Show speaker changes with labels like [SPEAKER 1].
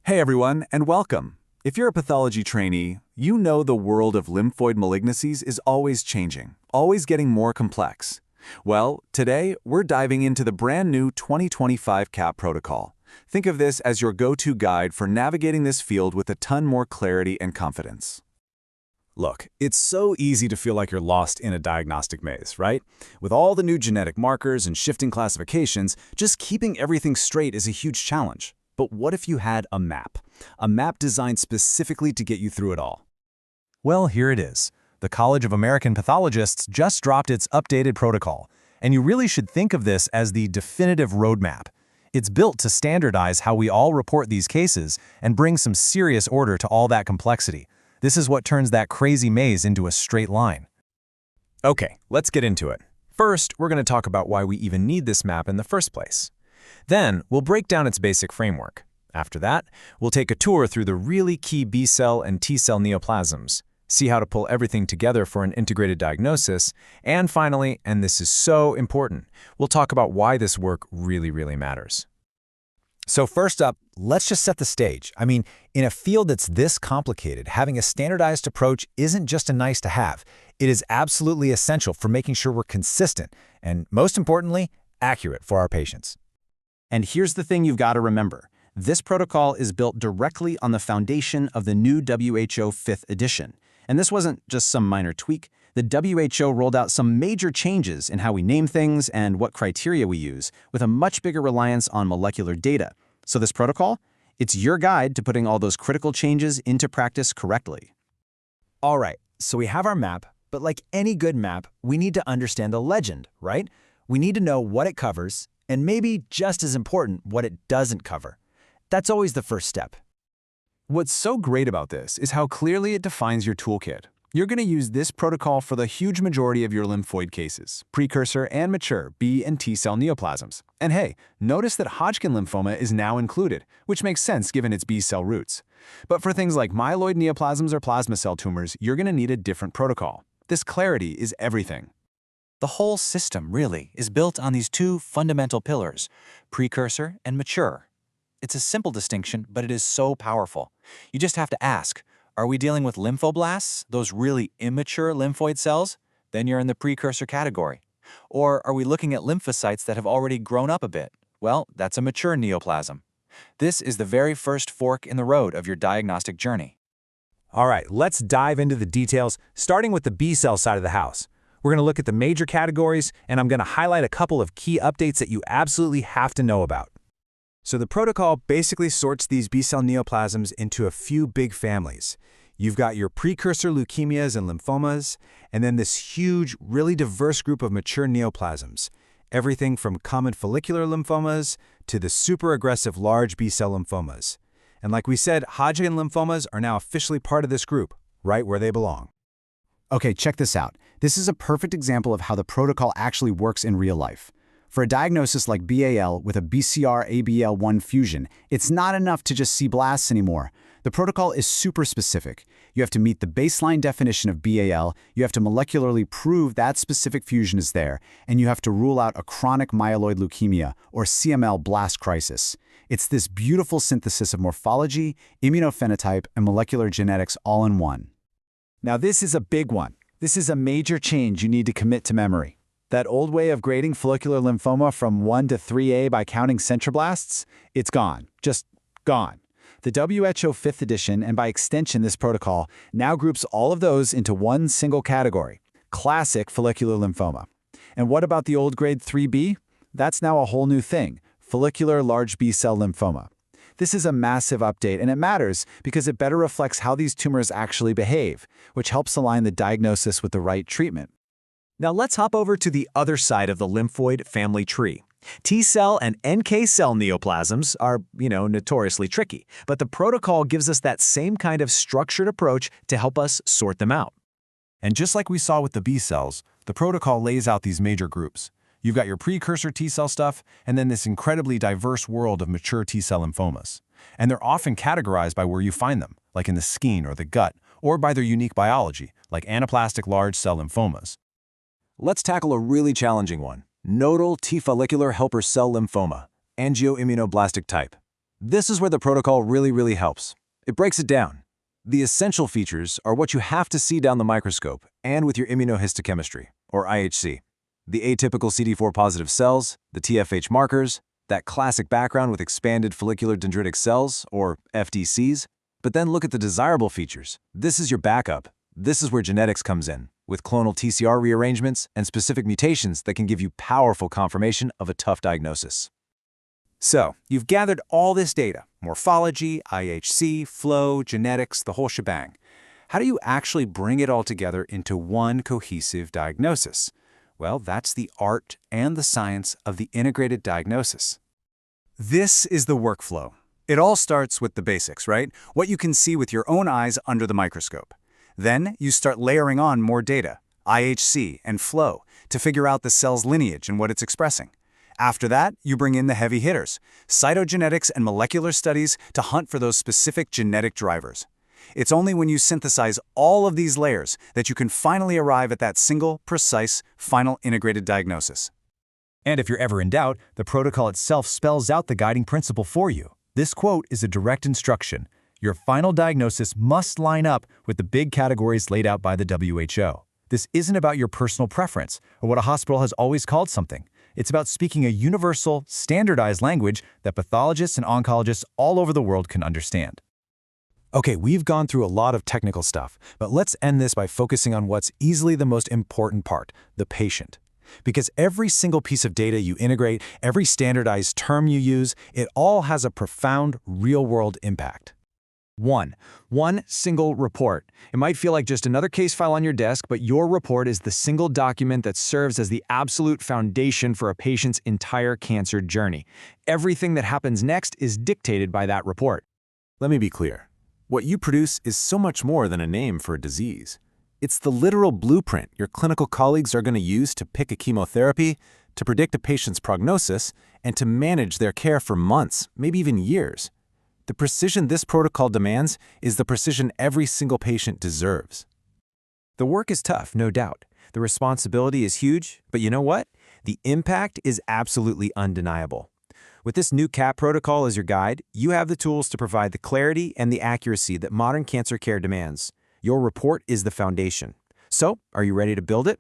[SPEAKER 1] Hey everyone, and welcome. If you're a pathology trainee, you know the world of lymphoid malignancies is always changing, always getting more complex. Well, today we're diving into the brand new 2025 CAP protocol. Think of this as your go-to guide for navigating this field with a ton more clarity and confidence.
[SPEAKER 2] Look, it's so easy to feel like you're lost in a diagnostic maze, right? With all the new genetic markers and shifting classifications, just keeping everything straight is a huge challenge. But what if you had a map? A map designed specifically to get you through it all.
[SPEAKER 3] Well, here it is. The College of American Pathologists just dropped its updated protocol, and you really should think of this as the definitive roadmap. It's built to standardize how we all report these cases and bring some serious order to all that complexity. This is what turns that crazy maze into a straight line.
[SPEAKER 2] Okay, let's get into it. First, we're going to talk about why we even need this map in the first place. Then, we'll break down its basic framework. After that, we'll take a tour through the really key B-cell and T-cell neoplasms, see how to pull everything together for an integrated diagnosis, and finally, and this is so important, we'll talk about why this work really matters.
[SPEAKER 3] So first up, let's just set the stage. In a field that's this complicated, having a standardized approach isn't just a nice to have. It is absolutely essential for making sure we're consistent and, most importantly, accurate for our patients.
[SPEAKER 4] And here's the thing you've got to remember. This protocol is built directly on the foundation of the new WHO 5th edition. And this wasn't just some minor tweak. The WHO rolled out some major changes in how we name things and what criteria we use, with a much bigger reliance on molecular data. So this protocol, it's your guide to putting all those critical changes into practice correctly.
[SPEAKER 3] All right, so we have our map, but like any good map, we need to understand the legend, right? We need to know what it covers, and maybe just as important, what it doesn't cover. That's always the first step.
[SPEAKER 1] What's so great about this is how clearly it defines your toolkit. You're going to use this protocol for the huge majority of your lymphoid cases, precursor and mature B and T cell neoplasms. And hey, notice that Hodgkin lymphoma is now included, which makes sense given its B cell roots. But for things like myeloid neoplasms or plasma cell tumors, you're going to need a different protocol. This clarity is everything.
[SPEAKER 5] The whole system, really, is built on these two fundamental pillars, precursor and mature. It's a simple distinction, but it is so powerful. You just have to ask, are we dealing with lymphoblasts, those really immature lymphoid cells? Then you're in the precursor category. Or are we looking at lymphocytes that have already grown up a bit? Well, that's a mature neoplasm. This is the very first fork in the road of your diagnostic journey.
[SPEAKER 3] All right, let's dive into the details, starting with the B-cell side of the house. We're going to look at the major categories, and I'm going to highlight a couple of key updates that you absolutely have to know about. So the protocol basically sorts these B-cell neoplasms into a few big families. You've got your precursor leukemias and lymphomas, and then this huge, really diverse group of mature neoplasms, everything from common follicular lymphomas to the super aggressive large B-cell lymphomas. And like we said, Hodgkin lymphomas are now officially part of this group, right where they belong.
[SPEAKER 4] Okay, check this out. This is a perfect example of how the protocol actually works in real life. For a diagnosis like BAL with a BCR-ABL1 fusion, it's not enough to just see blasts anymore. The protocol is super specific. You have to meet the baseline definition of BAL, you have to molecularly prove that specific fusion is there, and you have to rule out a chronic myeloid leukemia, or CML blast crisis. It's this beautiful synthesis of morphology, immunophenotype, and molecular genetics all in one. Now this is a big one. This is a major change you need to commit to memory. That old way of grading follicular lymphoma from 1 to 3A by counting centroblasts, it's gone. Just gone. The WHO 5th edition, and by extension this protocol, now groups all of those into one single category, classic follicular lymphoma. And what about the old grade 3B? That's now a whole new thing, follicular large B-cell lymphoma. This is a massive update, and it matters because it better reflects how these tumors actually behave, which helps align the diagnosis with the right treatment.
[SPEAKER 3] Now let's hop over to the other side of the lymphoid family tree. T-cell and NK cell neoplasms are, notoriously tricky, but the protocol gives us that same kind of structured approach to help us sort them out.
[SPEAKER 1] And just like we saw with the B cells, the protocol lays out these major groups. You've got your precursor T-cell stuff, and then this incredibly diverse world of mature T-cell lymphomas. And they're often categorized by where you find them, like in the skin or the gut, or by their unique biology, like anaplastic large cell lymphomas. Let's tackle a really challenging one, nodal T follicular helper cell lymphoma, angioimmunoblastic type.
[SPEAKER 2] This is where the protocol really helps. It breaks it down. The essential features are what you have to see down the microscope and with your immunohistochemistry, or IHC. The atypical CD4-positive cells, the TFH markers, that classic background with expanded follicular dendritic cells, or FDCs. But then look at the desirable features. This is your backup. This is where genetics comes in, with clonal TCR rearrangements and specific mutations that can give you powerful confirmation of a tough diagnosis.
[SPEAKER 3] So, you've gathered all this data, morphology, IHC, flow, genetics, the whole shebang. How do you actually bring it all together into one cohesive diagnosis? Well, that's the art and the science of the integrated diagnosis. This is the workflow. It all starts with the basics, right? What you can see with your own eyes under the microscope. Then you start layering on more data, IHC and flow, to figure out the cell's lineage and what it's expressing. After that, you bring in the heavy hitters, cytogenetics and molecular studies to hunt for those specific genetic drivers. It's only when you synthesize all of these layers that you can finally arrive at that single, precise, final integrated diagnosis.
[SPEAKER 6] And if you're ever in doubt, the protocol itself spells out the guiding principle for you. This quote is a direct instruction. Your final diagnosis must line up with the big categories laid out by the WHO. This isn't about your personal preference or what a hospital has always called something. It's about speaking a universal, standardized language that pathologists and oncologists all over the world can understand.
[SPEAKER 2] Okay, we've gone through a lot of technical stuff, but let's end this by focusing on what's easily the most important part, the patient. Because every single piece of data you integrate, every standardized term you use, it all has a profound, real-world impact.
[SPEAKER 1] One single report. It might feel like just another case file on your desk, but your report is the single document that serves as the absolute foundation for a patient's entire cancer journey. Everything that happens next is dictated by that report.
[SPEAKER 2] Let me be clear. What you produce is so much more than a name for a disease. It's the literal blueprint your clinical colleagues are going to use to pick a chemotherapy, to predict a patient's prognosis, and to manage their care for months, maybe even years. The precision this protocol demands is the precision every single patient deserves.
[SPEAKER 1] The work is tough, no doubt. The responsibility is huge, but you know what? The impact is absolutely undeniable. With this new CAP protocol as your guide, you have the tools to provide the clarity and the accuracy that modern cancer care demands. Your report is the foundation. So, are you ready to build it?